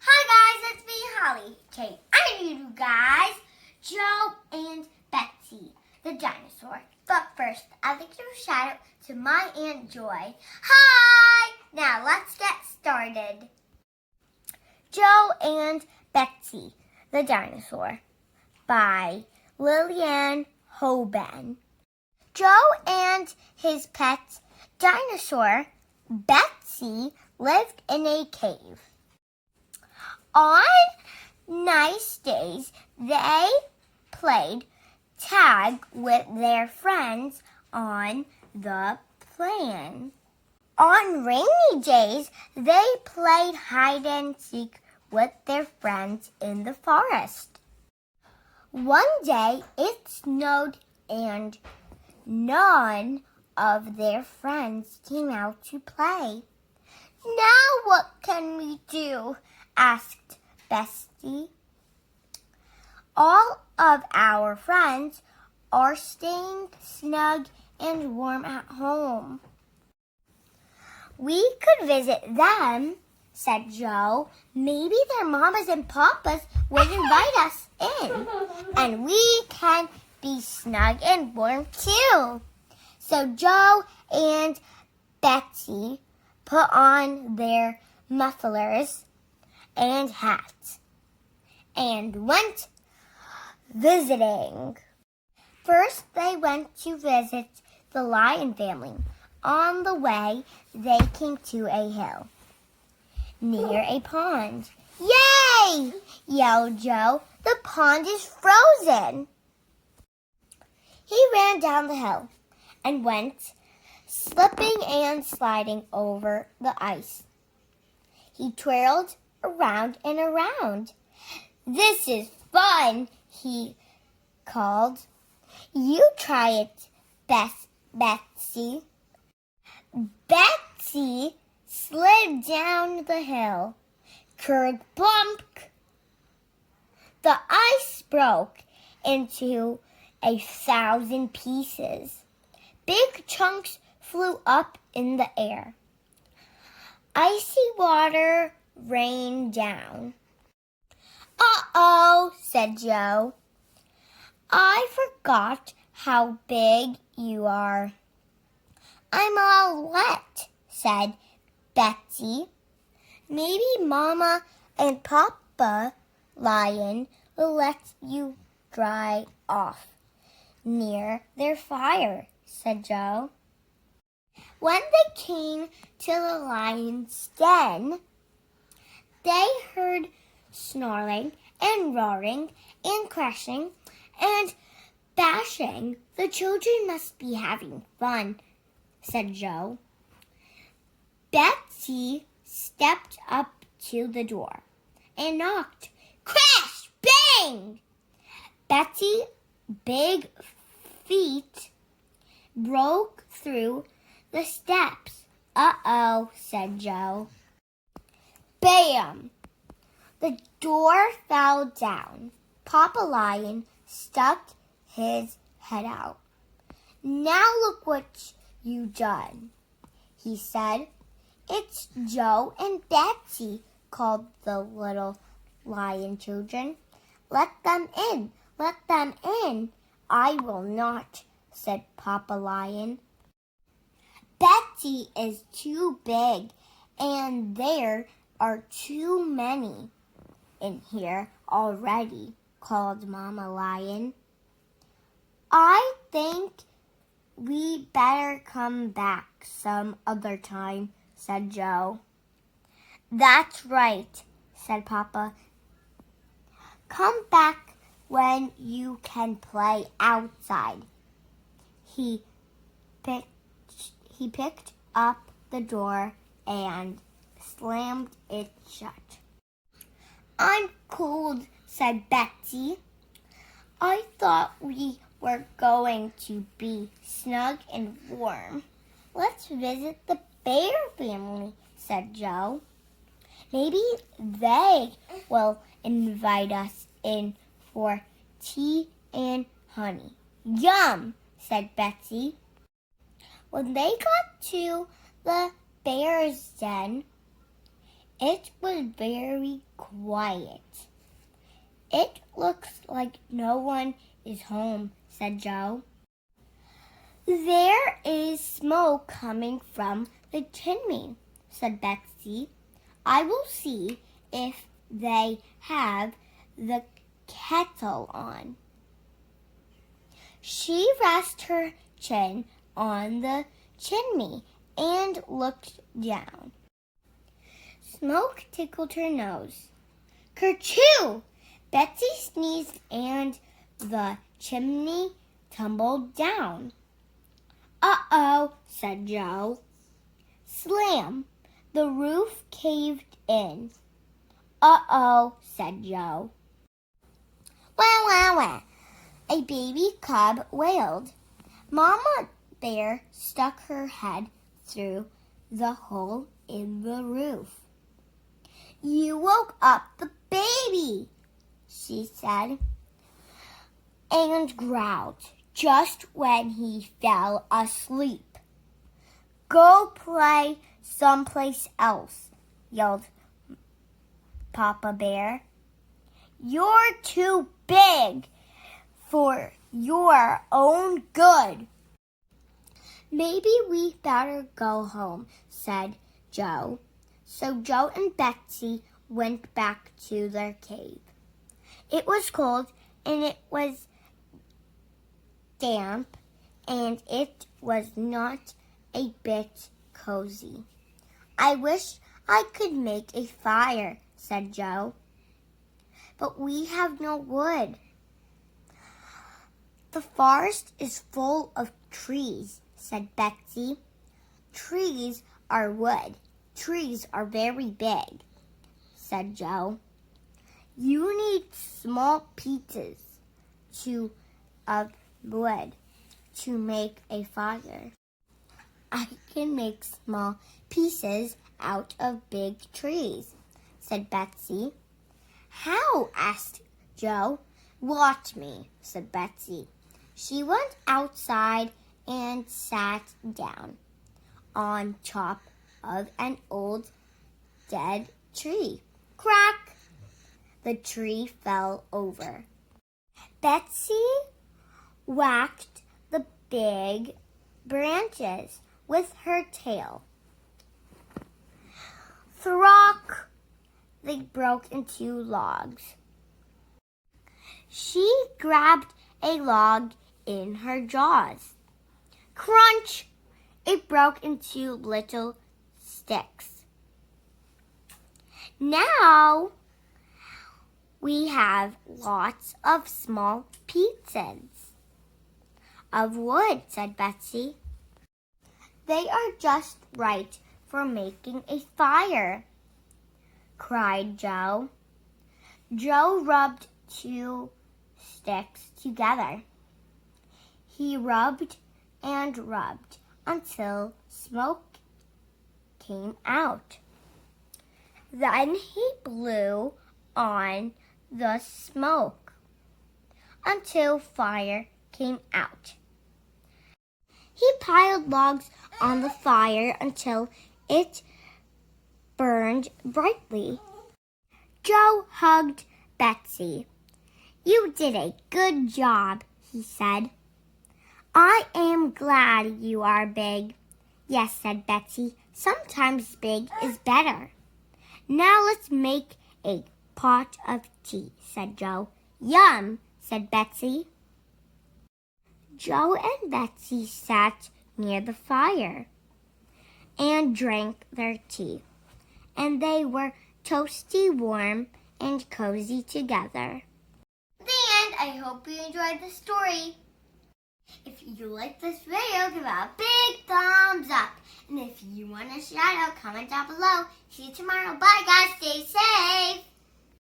Hi guys, it's me, Holly. Okay, I need you guys, Joe and Betsy, the dinosaur. But first, I'd like to give a shout out to my Aunt Joy. Hi! Now let's get started. Joe and Betsy, the dinosaur, by Lillian Hoban. Joe and his pet dinosaur, Betsy, lived in a cave. On nice days, they played tag with their friends on the plain. On rainy days, they played hide and seek with their friends in the forest. One day, it snowed and none of their friends came out to play. Now what can we do? Asked Betsy. All of our friends are staying snug and warm at home. We could visit them, said Joe. Maybe their mamas and papas would invite us in, and we can be snug and warm too. So Joe and Betsy put on their mufflers and hats and went visiting. First, they went to visit the lion family. On the way, they came to a hill near a pond. Yay! Yelled Joe. The pond is frozen. He ran down the hill and went slipping and sliding over the ice. He twirled around and around. This is fun, he called. You try it, Betsy. Betsy slid down the hill. Kerplunk! The ice broke into 1,000 pieces. Big chunks flew up in the air. Icy water rained down. Uh-oh, said Joe. I forgot how big you are. I'm all wet, said Betsy. Maybe Mama and Papa Lion will let you dry off near their fire, said Joe. When they came to the lion's den, they heard snarling and roaring and crashing and bashing. The children must be having fun, said Joe. Betsy stepped up to the door and knocked. Crash! Bang! Betsy's big feet broke through the steps. Uh-oh, said Joe. Bam! The door fell down. Papa Lion stuck his head out. Now look what you've done, he said. It's Joe and Betsy, called the little lion children. Let them in, let them in. I will not, said Papa Lion. Betsy is too big, and there are too many in here already, called Mama Lion. I think we better come back some other time, said Joe. That's right, said Papa. Come back when you can play outside. He picked up the door and slammed it shut. I'm cold, said Betsy. I thought we were going to be snug and warm. Let's visit the bear family, said Joe. Maybe they will invite us in for tea and honey. Yum, said Betsy. When they got to the bear's den, It was very quiet. It looks like no one is home, said Joe. There is smoke coming from the chimney, said Betsy. I will see if they have the kettle on. She rested her chin on the chimney and looked down. Smoke tickled her nose. Kerchoo! Betsy sneezed and the chimney tumbled down. Uh-oh, said Joe. Slam! The roof caved in. Uh-oh, said Joe. Wah, wah, wah. A baby cub wailed. Mama Bear stuck her head through the hole in the roof. You woke up the baby, she said, and growled just when he fell asleep. Go play someplace else, yelled Papa Bear. You're too big for your own good. Maybe we better go home, said Joe. So Joe and Betsy went back to their cave. It was cold and it was damp and it was not a bit cozy. I wish I could make a fire, said Joe. But we have no wood. The forest is full of trees, said Betsy. Trees are wood. Trees are very big, said Joe. You need small pieces of wood to make a fire. I can make small pieces out of big trees, said Betsy. How? Asked Joe. Watch me, said Betsy. She went outside and sat down on top of an old dead tree. Crack! The tree fell over. Betsy whacked the big branches with her tail. Throck! They broke into logs. She grabbed a log in her jaws. Crunch! It broke into little sticks. Now we have lots of small pieces of wood, said Betsy. They are just right for making a fire, cried Joe. Joe rubbed two sticks together. He rubbed and rubbed until smoke came out. Then he blew on the smoke until fire came out. He piled logs on the fire until it burned brightly. Joe hugged Betsy. You did a good job, he said. I am glad you are big. Yes, said Betsy. Sometimes big is better. Now let's make a pot of tea, said Joe. Yum, said Betsy. Joe and Betsy sat near the fire and drank their tea, and they were toasty, warm, and cozy together. The end. I hope you enjoyed the story. If you like this video, give it a big thumbs up. And if you want a shout out, comment down below. See you tomorrow. Bye, guys. Stay safe.